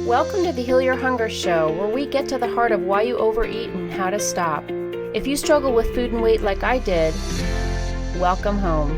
Welcome to the Heal Your Hunger Show, where we get to the heart of why you overeat and how to stop. If you struggle with food and weight like I did, welcome home.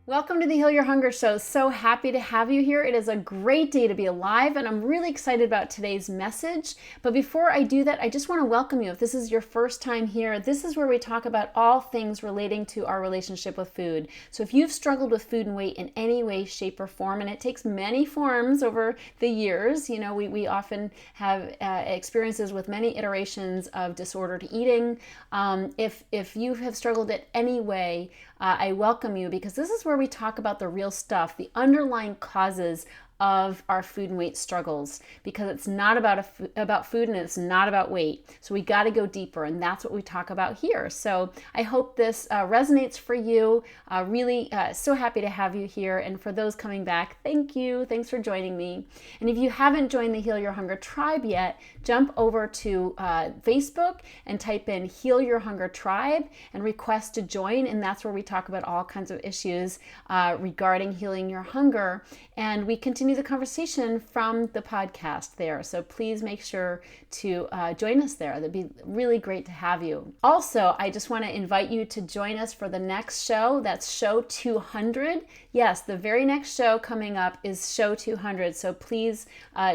Welcome to the Heal Your Hunger Show. So happy to have you here. It is a great day to be alive, and I'm really excited about today's message. But before I do that, I just want to welcome you. If this is your first time here, this is where we talk about all things relating to our relationship with food. So if you've struggled with food and weight in any way, shape, or form, and it takes many forms over the years, we often have experiences with many iterations of disordered eating. If you have struggled in any way, I welcome you, because this is where we talk about the real stuff, the underlying causes of our food and weight struggles, because it's not about food and it's not about weight. So we got to go deeper, and that's what we talk about here. So I hope this resonates for you. Really so happy to have you here. And for those coming back, thank you. Thanks for joining me. And if you haven't joined the Heal Your Hunger Tribe yet, jump over to Facebook and type in Heal Your Hunger Tribe and request to join. And that's where we talk about all kinds of issues regarding healing your hunger. And we continue the conversation from the podcast there. So please make sure to join us there. That'd be really great to have you. Also, I just want to invite you to join us for the next show. That's show 200. Yes, the very next show coming up is show 200. So please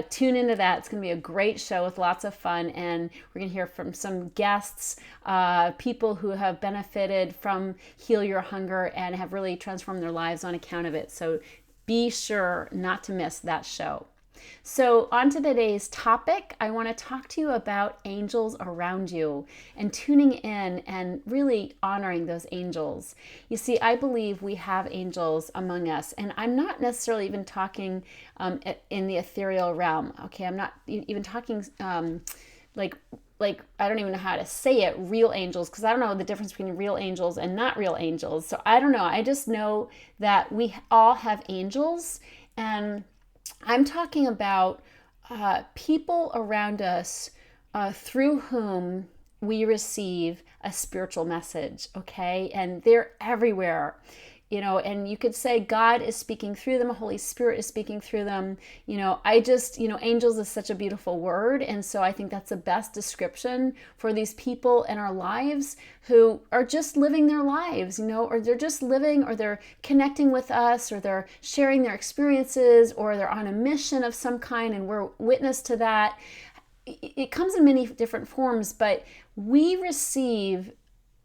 tune into that. It's going to be a great show with lots of fun. And we're going to hear from some guests, people who have benefited from Heal Your Hunger and have really transformed their lives on account of it. So be sure not to miss that show. So on to today's topic, I want to talk to you about angels around you and tuning in and really honoring those angels. You see, I believe we have angels among us, and I'm not necessarily even talking in the ethereal realm. Okay, I'm not even talking like I don't even know how to say it, real angels, because I don't know the difference between real angels and not real angels. So I don't know. I just know that we all have angels, and I'm talking about people around us through whom we receive a spiritual message, okay? And they're everywhere. And you could say God is speaking through them, Holy Spirit is speaking through them. Angels is such a beautiful word. And so I think that's the best description for these people in our lives who are just living their lives, or they're just living, or they're connecting with us, or they're sharing their experiences, or they're on a mission of some kind, and we're witness to that. It comes in many different forms, but we receive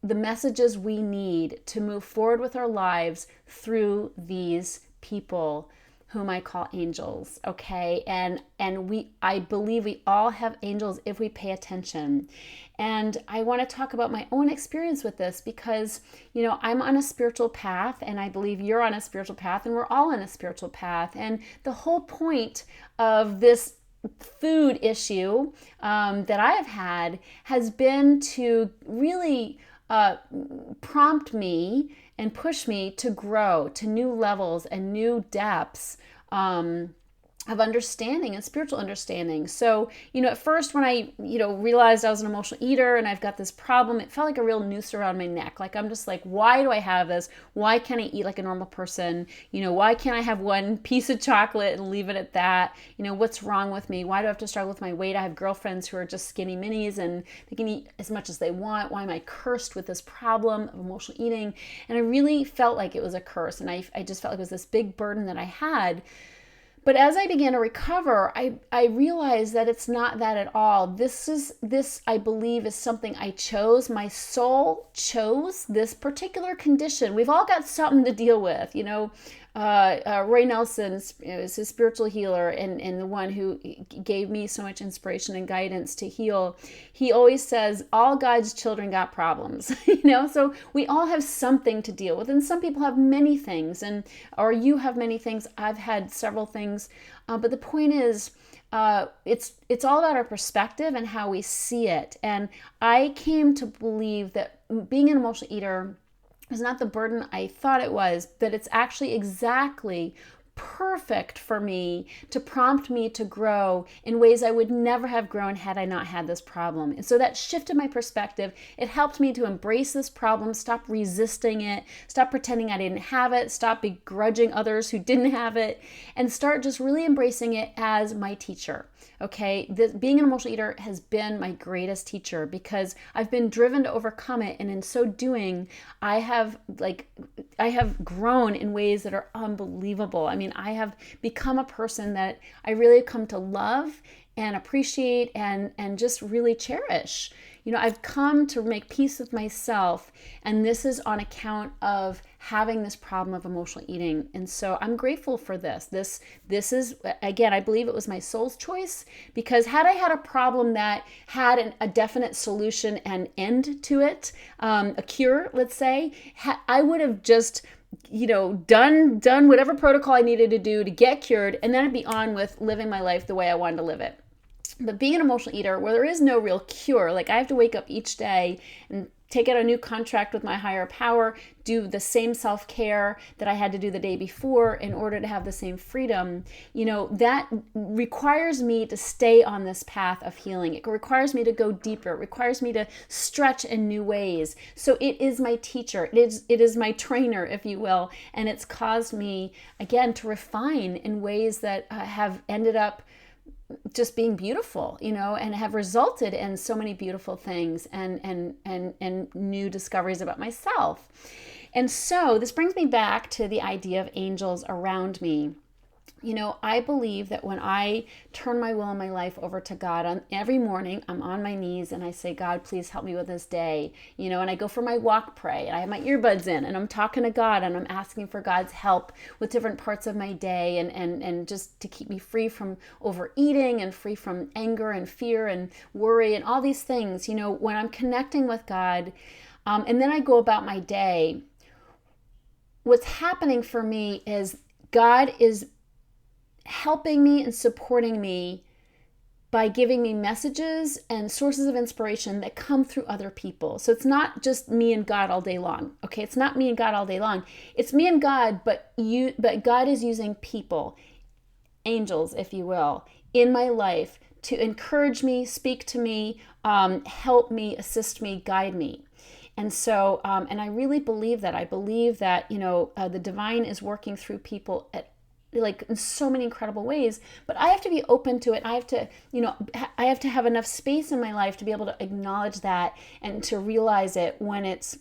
the messages we need to move forward with our lives through these people whom I call angels, okay? And I believe we all have angels if we pay attention. And I want to talk about my own experience with this because, I'm on a spiritual path, and I believe you're on a spiritual path, and we're all on a spiritual path. And the whole point of this food issue that I have had has been to really prompt me and push me to grow to new levels and new depths of understanding and spiritual understanding. So, at first when I, realized I was an emotional eater and I've got this problem, it felt like a real noose around my neck. Like, I'm just like, why do I have this? Why can't I eat like a normal person? Why can't I have one piece of chocolate and leave it at that? What's wrong with me? Why do I have to struggle with my weight? I have girlfriends who are just skinny minis and they can eat as much as they want. Why am I cursed with this problem of emotional eating? And I really felt like it was a curse. And I just felt like it was this big burden that I had. But as I began to recover, I realized that it's not that at all. This, I believe, is something I chose. My soul chose this particular condition. We've all got something to deal with, Roy Nelson is a spiritual healer and the one who gave me so much inspiration and guidance to heal. He always says, all God's children got problems, so we all have something to deal with. And some people have many things, or you have many things. I've had several things. But the point is, it's all about our perspective and how we see it. And I came to believe that being an emotional eater is not the burden I thought it was, that it's actually exactly perfect for me to prompt me to grow in ways I would never have grown had I not had this problem. And so that shifted my perspective. It helped me to embrace this problem, stop resisting it, stop pretending I didn't have it, stop begrudging others who didn't have it, and start just really embracing it as my teacher. Okay, being an emotional eater has been my greatest teacher because I've been driven to overcome it, and in so doing, I have grown in ways that are unbelievable. I mean, I have become a person that I really come to love and appreciate and just really cherish. I've come to make peace with myself, and this is on account of having this problem of emotional eating. And so I'm grateful for this. This is, again, I believe it was my soul's choice, because had I had a problem that had a definite solution and end to it, a cure, let's say, I would have just done whatever protocol I needed to do to get cured, and then I'd be on with living my life the way I wanted to live it. But being an emotional eater, where there is no real cure, like I have to wake up each day and take out a new contract with my higher power, do the same self-care that I had to do the day before in order to have the same freedom, that requires me to stay on this path of healing. It requires me to go deeper. It requires me to stretch in new ways. So it is my teacher. It is my trainer, if you will. And it's caused me, again, to refine in ways that have ended up just being beautiful, and have resulted in so many beautiful things and new discoveries about myself. And so this brings me back to the idea of angels around me. I believe that when I turn my will and my life over to God, every morning I'm on my knees and I say, God, please help me with this day, and I go for my walk, pray, and I have my earbuds in and I'm talking to God and I'm asking for God's help with different parts of my day and just to keep me free from overeating and free from anger and fear and worry and all these things, when I'm connecting with God, and then I go about my day, what's happening for me is God is helping me and supporting me by giving me messages and sources of inspiration that come through other people. So it's not just me and God all day long. Okay, it's not me and God all day long. It's me and God, but God is using people, angels, if you will, in my life to encourage me, speak to me, help me, assist me, guide me. And so, and I really believe that. I believe that, the divine is working through people in so many incredible ways, but I have to be open to it. I have to have enough space in my life to be able to acknowledge that and to realize it when it's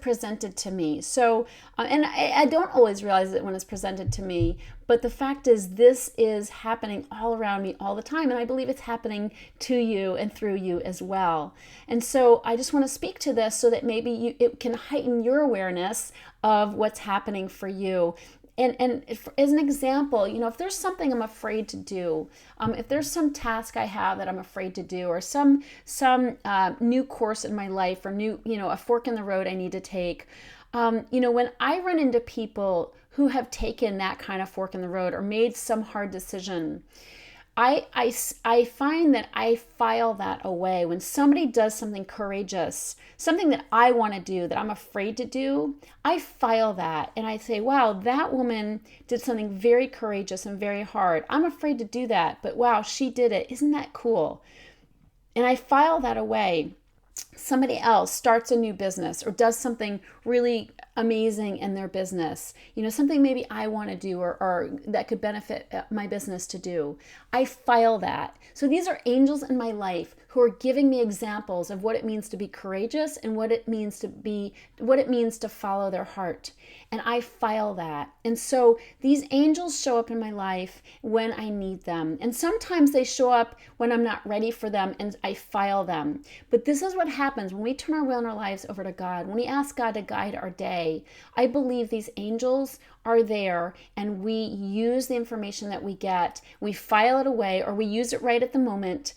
presented to me. So, and I don't always realize it when it's presented to me, but the fact is this is happening all around me all the time. And I believe it's happening to you and through you as well. And so I just want to speak to this so that maybe it can heighten your awareness of what's happening for you. And as an example, if there's something I'm afraid to do, if there's some task I have that I'm afraid to do, or some new course in my life, or a fork in the road I need to take, when I run into people who have taken that kind of fork in the road or made some hard decision, I find that I file that away. When somebody does something courageous, something that I want to do, that I'm afraid to do, I file that and I say, wow, that woman did something very courageous and very hard. I'm afraid to do that, but wow, she did it. Isn't that cool? And I file that away. Somebody else starts a new business or does something really amazing in their business, something maybe I want to do or that could benefit my business to do. I file that. So these are angels in my life who are giving me examples of what it means to be courageous and what it means to follow their heart. And I file that. And so these angels show up in my life when I need them. And sometimes they show up when I'm not ready for them and I file them. But this is what happens when we turn our will and our lives over to God. When we ask God to guide our day, I believe these angels are there and we use the information that we get, we file it away, or we use it right at the moment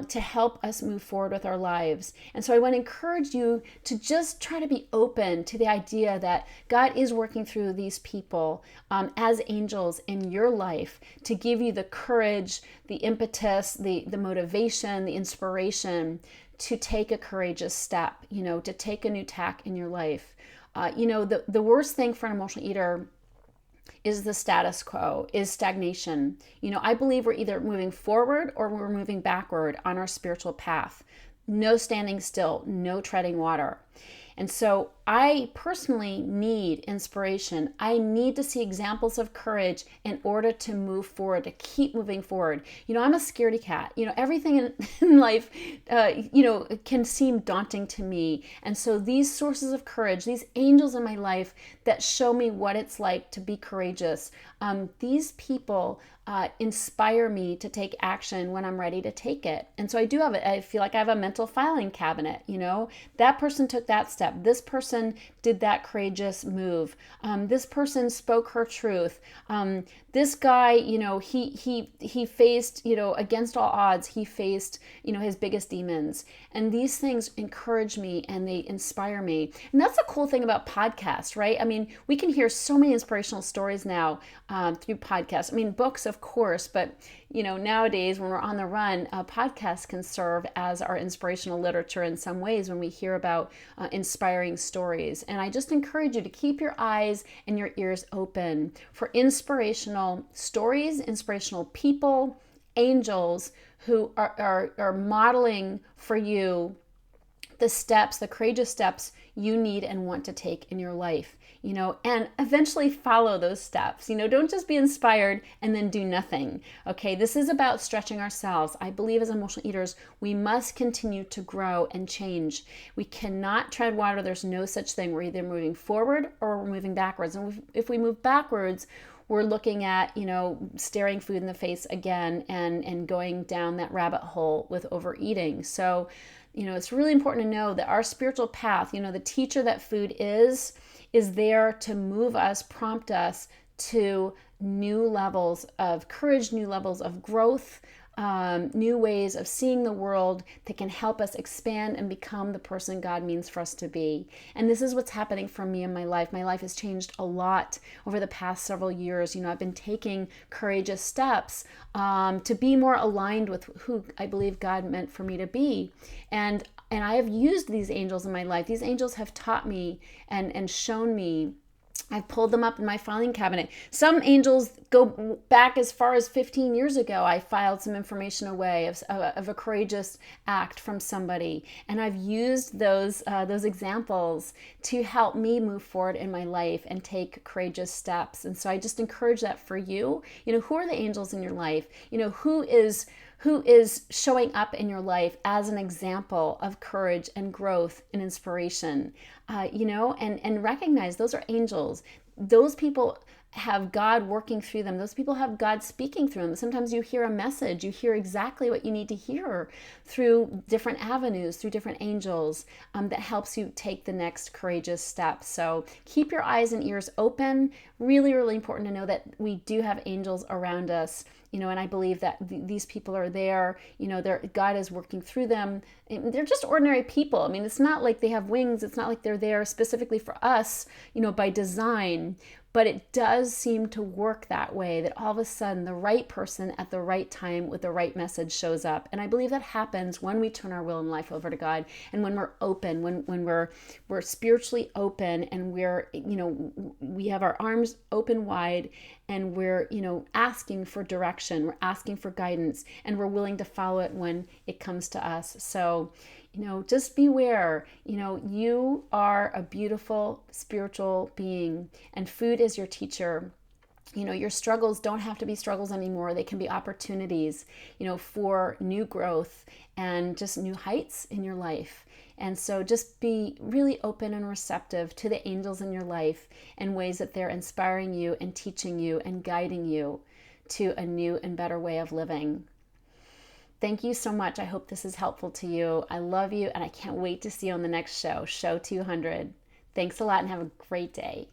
to help us move forward with our lives. And so I want to encourage you to just try to be open to the idea that God is working through these people as angels in your life to give you the courage, the impetus, the motivation, the inspiration to take a courageous step, to take a new tack in your life. The worst thing for an emotional eater is the status quo, is stagnation. I believe we're either moving forward or we're moving backward on our spiritual path. No standing still, no treading water. And so I personally need inspiration. I need to see examples of courage in order to move forward, to keep moving forward. I'm a scaredy cat. Everything in life, can seem daunting to me. And so these sources of courage, these angels in my life that show me what it's like to be courageous, these people inspire me to take action when I'm ready to take it. And so I do have it. I feel like I have a mental filing cabinet. That person took that step. This person did that courageous move. This person spoke her truth. This guy, he faced, against all odds, he faced, his biggest demons. And these things encourage me and they inspire me. And that's the cool thing about podcasts, right? I mean, we can hear so many inspirational stories now through podcasts. I mean, books, of course, but nowadays when we're on the run, podcasts can serve as our inspirational literature in some ways when we hear about inspiring stories. And I just encourage you to keep your eyes and your ears open for inspirational stories, inspirational people, angels who are modeling for you the courageous steps you need and want to take in your life, and eventually follow those steps. Don't just be inspired and then do nothing. Okay, this is about stretching ourselves. I believe as emotional eaters, we must continue to grow and change. We cannot tread water. There's no such thing. We're either moving forward or we're moving backwards. And if we move backwards, we're looking at, staring food in the face again and going down that rabbit hole with overeating. So, it's really important to know that our spiritual path, the teacher that food is there to move us, prompt us to new levels of courage, new levels of growth, new ways of seeing the world that can help us expand and become the person God means for us to be. And this is what's happening for me in my life. My life has changed a lot over the past several years. I've been taking courageous steps to be more aligned with who I believe God meant for me to be. And I have used these angels in my life. These angels have taught me and shown me. I've pulled them up in my filing cabinet. Some angels go back as far as 15 years ago. I filed some information away of a courageous act from somebody. And I've used those examples to help me move forward in my life and take courageous steps. And so I just encourage that for you. Who are the angels in your life? Who is showing up in your life as an example of courage and growth and inspiration, and recognize those are angels. Those people have God working through them. Those people have God speaking through them. Sometimes you hear a message, you hear exactly what you need to hear through different avenues, through different angels, that helps you take the next courageous step. So keep your eyes and ears open. Really, really important to know that we do have angels around us, and I believe that these people are there, God is working through them. They're just ordinary people. I mean, it's not like they have wings. It's not like they're there specifically for us, by design. But it does seem to work that way, that all of a sudden the right person at the right time with the right message shows up. And I believe that happens when we turn our will and life over to God, and when we're open, when we're spiritually open, and we have our arms open wide, and we're asking for direction, we're asking for guidance, and we're willing to follow it when it comes to us. So just beware. You are a beautiful spiritual being, and food is your teacher. Your struggles don't have to be struggles anymore. They can be opportunities, for new growth and just new heights in your life. And so just be really open and receptive to the angels in your life and ways that they're inspiring you and teaching you and guiding you to a new and better way of living. Thank you so much. I hope this is helpful to you. I love you, and I can't wait to see you on the next show, Show 200. Thanks a lot, and have a great day.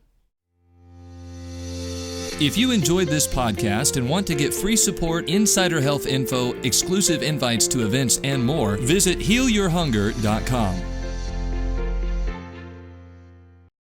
If you enjoyed this podcast and want to get free support, insider health info, exclusive invites to events, and more, visit healyourhunger.com.